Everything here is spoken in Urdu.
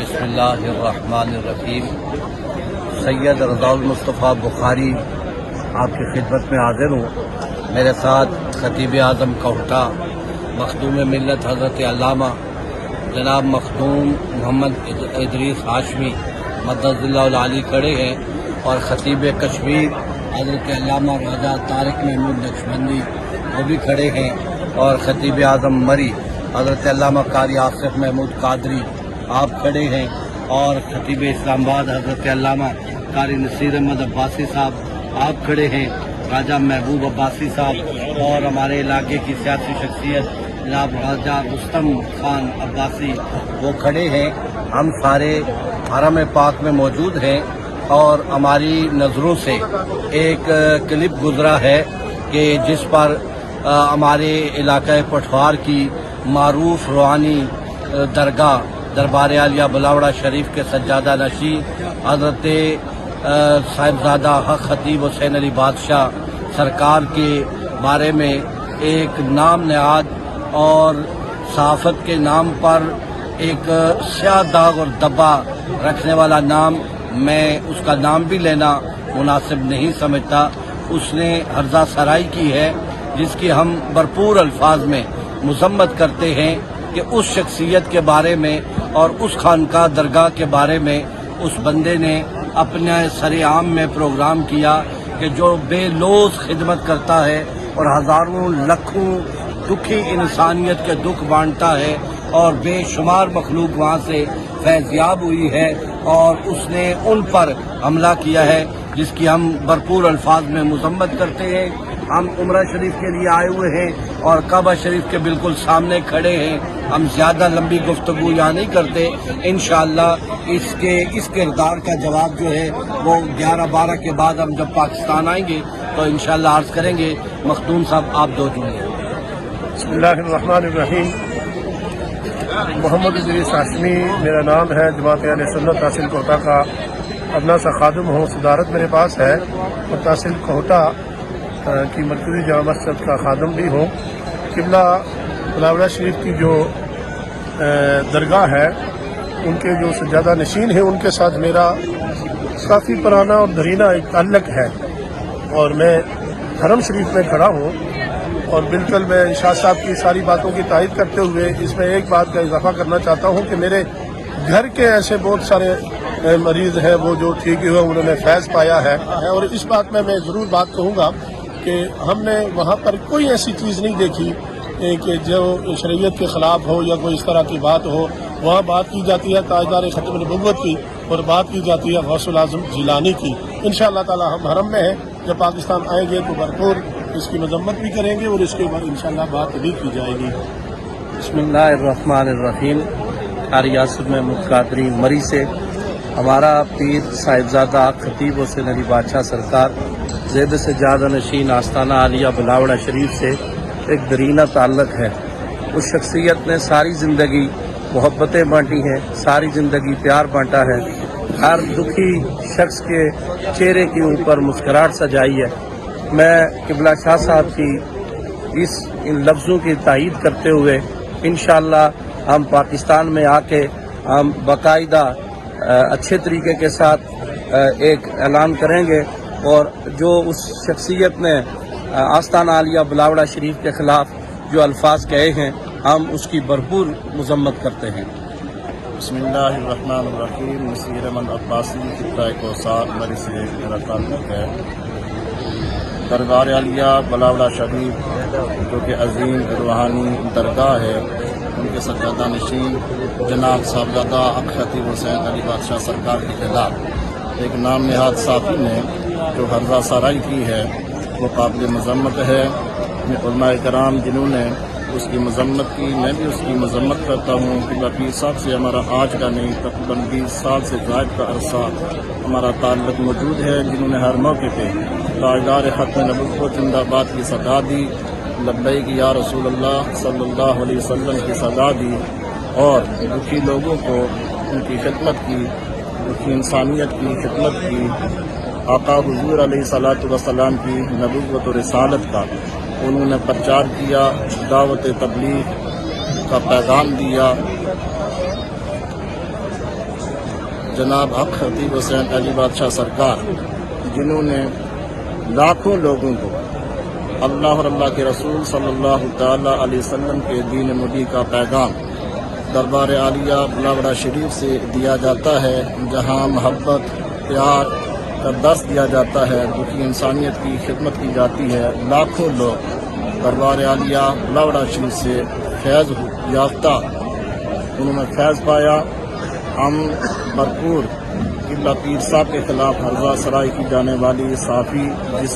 بسم اللہ الرحمن الرحیم۔ سید رضا المصطفیٰ بخاری آپ کی خدمت میں حاضر ہوں۔ میرے ساتھ خطیب اعظم کوہٹا مخدوم ملت حضرت علامہ جناب مخدوم محمد ادریس ہاشمی مدد اللہ العالی کھڑے ہیں، اور خطیب کشمیر حضرت علامہ راجہ طارق محمود نقشبندی وہ بھی کھڑے ہیں، اور خطیب اعظم مری حضرت علامہ قاری آصف محمود قادری آپ کھڑے ہیں، اور خطیب اسلام آباد حضرت علامہ قاری نصیر احمد عباسی صاحب آپ کھڑے ہیں، راجہ محبوب عباسی صاحب، اور ہمارے علاقے کی سیاسی شخصیت جناب راجہ رستم خان عباسی وہ کھڑے ہیں۔ ہم سارے حرم پاک میں موجود ہیں، اور ہماری نظروں سے ایک کلپ گزرا ہے کہ جس پر ہمارے علاقہ پٹھوار کی معروف روحانی درگاہ دربار عالیہ بلاوڑہ شریف کے سجادہ نشین حضرت صاحبزادہ حق خطیب حسین علی بادشاہ سرکار کے بارے میں ایک نام نہاد اور صحافت کے نام پر ایک سیاہ داغ اور دبا رکھنے والا نام، میں اس کا نام بھی لینا مناسب نہیں سمجھتا۔ اس نے ہرزہ سرائی کی ہے، جس کی ہم بھرپور الفاظ میں مذمت کرتے ہیں کہ اس شخصیت کے بارے میں اور اس خانقاہ درگاہ کے بارے میں اس بندے نے اپنے سر عام میں پروگرام کیا کہ جو بے لوث خدمت کرتا ہے اور ہزاروں لاکھوں دکھی انسانیت کے دکھ بانٹتا ہے، اور بے شمار مخلوق وہاں سے فیضیاب ہوئی ہے، اور اس نے ان پر حملہ کیا ہے جس کی ہم بھرپور الفاظ میں مذمت کرتے ہیں۔ ہم عمرہ شریف کے لیے آئے ہوئے ہیں اور کعبہ شریف کے بالکل سامنے کھڑے ہیں۔ ہم زیادہ لمبی گفتگو یہاں نہیں کرتے، انشاءاللہ اس کردار کا جواب جو ہے وہ 11-12 کے بعد ہم جب پاکستان آئیں گے تو انشاءاللہ عرض کریں گے۔ مخدوم صاحب آپ دو جملے۔ بسم اللہ الرحمن الرحیم۔ محمد ادریس ہاشمی میرا نام ہے، جماعت اہل سنت تحصیل کوہٹا کا ادنا سا خادم ہوں۔ صدارت میرے پاس ہے، اور تحصیل کوہٹا کی مرکزی جامع مسجد کا خادم بھی ہوں۔ قبلہ بلاوڑہ شریف کی جو درگاہ ہے، ان کے جو سجادہ نشین ہیں، ان کے ساتھ میرا کافی پرانا اور دھرینہ ایک تعلق ہے، اور میں حرم شریف میں کھڑا ہوں، اور بالکل میں شاہ صاحب کی ساری باتوں کی تائید کرتے ہوئے اس میں ایک بات کا اضافہ کرنا چاہتا ہوں کہ میرے گھر کے ایسے بہت سارے مریض ہیں وہ جو ٹھیک ہوئے، انہوں نے فیض پایا ہے، اور اس بات میں ضرور بات کہوں گا کہ ہم نے وہاں پر کوئی ایسی چیز نہیں دیکھی کہ جو شریعت کے خلاف ہو یا کوئی اس طرح کی بات ہو۔ وہاں بات کی جاتی ہے تاجدار ختم نبوت کی، اور بات کی جاتی ہے غوث الاعظم جیلانی کی۔ انشاءاللہ تعالی ہم حرم میں ہیں، جب پاکستان آئیں گے تو بھرپور اس کی مذمت بھی کریں گے، اور اس کے بعد انشاءاللہ بات بھی کی جائے گی۔ بسم اللہ الرحمن الرحیم۔ قاری آصف محمود قادری مری سے ہمارا پیر صاحبزادہ خطیب حسین علی بادشاہ سرکار زید سجادہ نشین آستانہ عالیہ بلاوڑہ شریف سے ایک دھرینہ تعلق ہے۔ اس شخصیت نے ساری زندگی محبتیں بانٹی ہیں، ساری زندگی پیار بانٹا ہے، ہر دکھی شخص کے چہرے کے اوپر مسکراہٹ سجائی ہے۔ میں قبلہ شاہ صاحب کی ان لفظوں کی تائید کرتے ہوئے انشاءاللہ ہم پاکستان میں آ کے ہم باقاعدہ اچھے طریقے کے ساتھ ایک اعلان کریں گے، اور جو اس شخصیت نے آستانہ عالیہ بلاوڑہ شریف کے خلاف جو الفاظ کہے ہیں، ہم اس کی بھرپور مذمت کرتے ہیں۔ بسم اللہ الرحمن الرحیم۔ نصیر احمد عباسی خطہ کوثر مری سے میرا تعلق ہے۔ دربار عالیہ بلاوڑہ شریف جو کہ عظیم روحانی درگاہ ہے، ان کے سجادہ نشین جناب صاحبزادہ حق خطیب حسین علی بادشاہ سرکار کے خلاف ایک نام نہاد صافی نے جو ہرزہ سرائی کی ہے، وہ قابل مذمت ہے۔ علماء کرام جنہوں نے اس کی مذمت کی، میں بھی اس کی مذمت کرتا ہوں کہ پیر صاحب سے ہمارا آج کا نہیں تقریباً 20 سال سے زائد کا عرصہ ہمارا تعلق موجود ہے، جنہوں نے ہر موقع پہ تاجدار ختم نبوت زندہ باد کی صدا دی، لبیک یا رسول اللہ صلی اللہ علیہ وسلم کی صدا دی، اور دکھی لوگوں کو ان کی خدمت کی، دکھی انسانیت کی خدمت کی، آقا حضور علیہ صلاۃ وسلام کی نبوت و رسالت کا انہوں نے پرچار کیا، دعوت تبلیغ کا پیغام دیا، جناب حق خطیب حسین علی بادشاہ سرکار، جنہوں نے لاکھوں لوگوں کو اللہ اور اللہ کے رسول صلی اللہ تعالی علیہ وسلم کے دین مبین کا پیغام دربار عالیہ بلاوڑہ شریف سے دیا جاتا ہے، جہاں محبت پیار کا درس دیا جاتا ہے، دکھی انسانیت کی خدمت کی جاتی ہے۔ لاکھوں لوگ دربار عالیہ بلاوڑہ شریف سے فیض یافتہ، انہوں نے فیض پایا۔ ہم بھرپور قبلہ پیر صاحب کے خلاف حرزہ سرائی کی جانے والی صافی جس